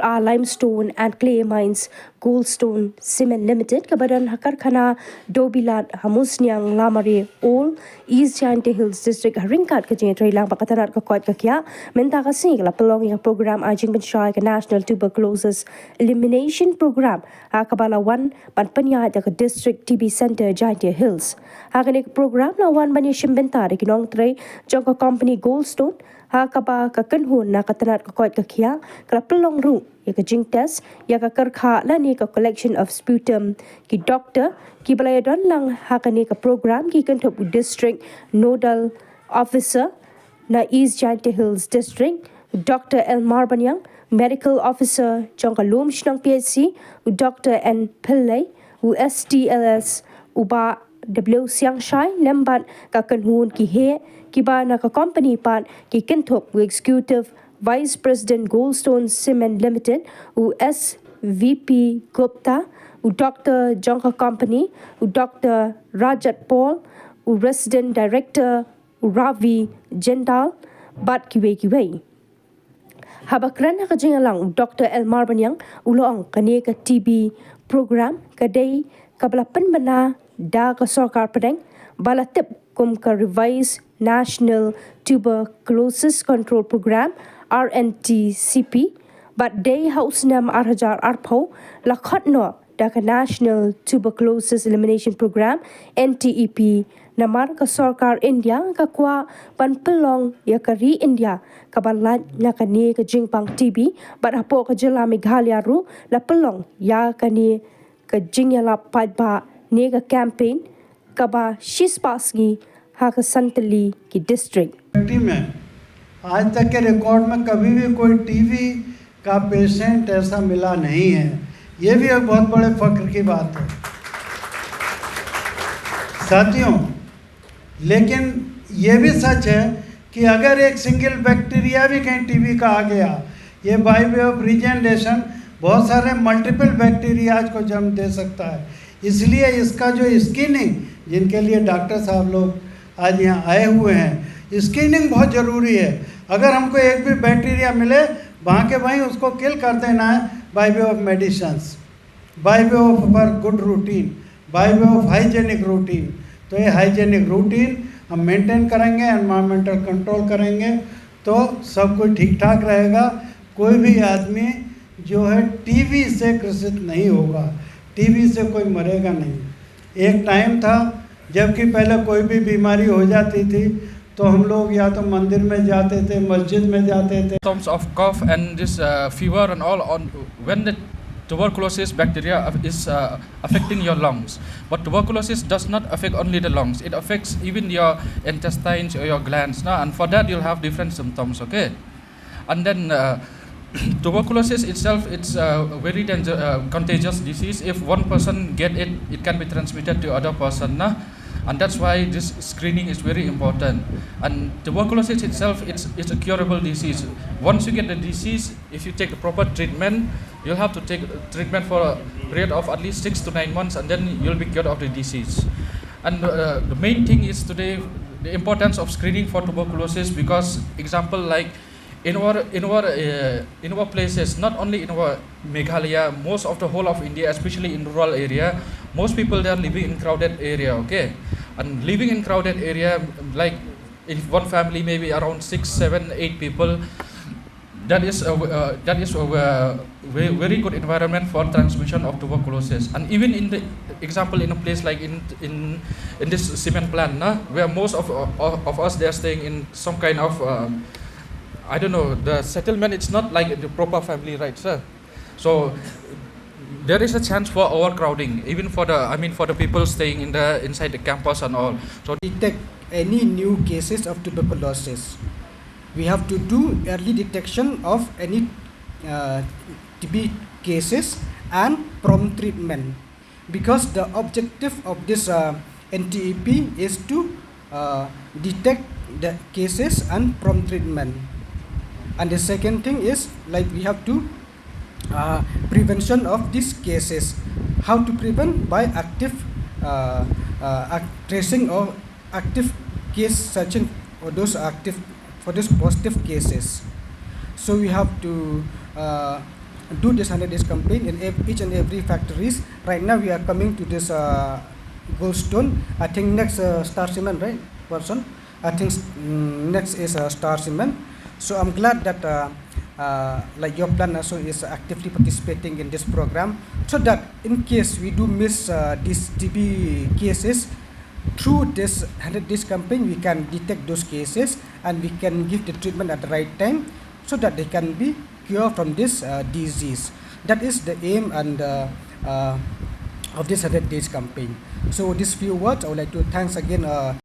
Umtyra Limestone and Clay Mines Goldstone Cement Ltd kabadan hakarkhana dobilat hamusnyang lamare all East Giant Hills District haringkat kajeng trailang pakatarat kakot kakya menta kasing la Pynlong yang program ajing bensyai ke National Tuberculosis Elimination Program kabala wan ban panyat ke District TB Center Giant Hills hakanik program lawan bani shimbenta de kinong tre jongka company Goldstone kaba kakenhun na katanat kakot kakya kala Pynlong ru ya ka jing test ya ka karkha lani ka collection of sputum ki doctor ki balayadon lang hakani ka program ki kanthop district nodal officer na East Giant Hills District Dr. Elmar Banyang medical officer jongka lumshnang PhD Dr. N Pillai STLS uba W Siang Shai lembat ka kanhun ki he kiba na ka company pat ki kinthop executive vice president Goldstone Cement Ltd SVP Gupta Dr. Jongka company Dr. Rajat Paul resident director Ravi Jendal bat kiwe habakran ka jingalang Dr. Elmar Banyang uloong kani ka TB program kadai kabalapan bana da ka sarkar padang balatip kum ka revise National Tuberculosis Control Program RNTCP but day house nam 8,000 arpo lakhot no da ka National Tuberculosis Elimination Program NTEP namar ka sarkar India ka kwa pan Pynlong ya ka ri India ka balat na ka ni ka jingpang TB but apo ka jila Meghalaya ru la Pynlong ya ka ni ka jingyala padba ni ka campaign ka ba shispasgi हाका संतली की district में आज तक के record में कभी भी कोई टीबी का पेशेंट ऐसा मिला नहीं है। ये भी एक बहुत बड़े फख्र की बात है साथियों। लेकिन ये भी सच है कि अगर एक सिंगल बैक्टीरिया भी कहीं टीबी का आ गया, ये बाय वे ऑफ रीजेनरेशन बहुत सारे मल्टीपल बैक्टीरियाज को जन्म दे सकता है। इसलिए इसका जो स्क्रीनिंग, जिनके लिए डॉक्टर साहब लोग आज यहाँ आए हुए हैं, स्क्रीनिंग बहुत ज़रूरी है। अगर हमको एक भी बैक्टीरिया मिले वहाँ के वहीं उसको किल कर देना है by way of medicines, by way of our good routine, by way of hygienic routine. तो ये हाइजेनिक रूटीन हम मेंटेन करेंगे, एनवायरमेंटल कंट्रोल करेंगे तो सब कुछ ठीक ठाक रहेगा। कोई भी आदमी जो है टीबी से ग्रसित नहीं होगा, टीबी से कोई मरेगा नहीं। एक टाइम था जबकि पहले कोई भी बीमारी हो जाती थी तो हम लोग या तो मंदिर में जाते थे, मस्जिद में जाते थे। Symptoms of cough and this fever and all on when the tuberculosis bacteria is affecting your lungs. But tuberculosis does not affect only the lungs; it affects even your intestines or your glands. Now, and for that you'll have different symptoms. Okay, and then. Tuberculosis itself, it's a very contagious disease. If one person get it, it can be transmitted to other person. Nah? And that's why this screening is very important. And tuberculosis itself, it's a curable disease. Once you get the disease, if you take the proper treatment, you'll have to take treatment for a period of at least 6 to 9 months, and then you'll be cured of the disease. And the main thing is today the importance of screening for tuberculosis, because example like in our places, not only in our Meghalaya, most of the whole of India, especially in rural area, most people they are living in crowded area. Okay, and living in crowded area, like if one family maybe around 6, 7, 8 people, that is a very good environment for transmission of tuberculosis. And even in the example in a place like in this cement plant, where most of us they are staying in some kind of I don't know, the settlement, it's not like the proper family, right, sir? So there is a chance for overcrowding, even for the people staying inside the campus and all. So detect any new cases of tuberculosis, we have to do early detection of any TB cases and prompt treatment, because the objective of this NTEP is to detect the cases and prompt treatment. And the second thing is like we have to prevention of these cases. How to prevent? By active tracing or active case searching for those active for those positive cases. So we have to do this 100 days campaign in each and every factories. Right now we are coming to this Goldstone. I think next Star Cement, right, person? I think next is Star Cement. So I'm glad that like your plan also is actively participating in this program, so that in case we do miss these TB cases, through this 100 days campaign we can detect those cases and we can give the treatment at the right time so that they can be cured from this disease. That is the aim and of this 100 days campaign. So these few words I would like to thanks again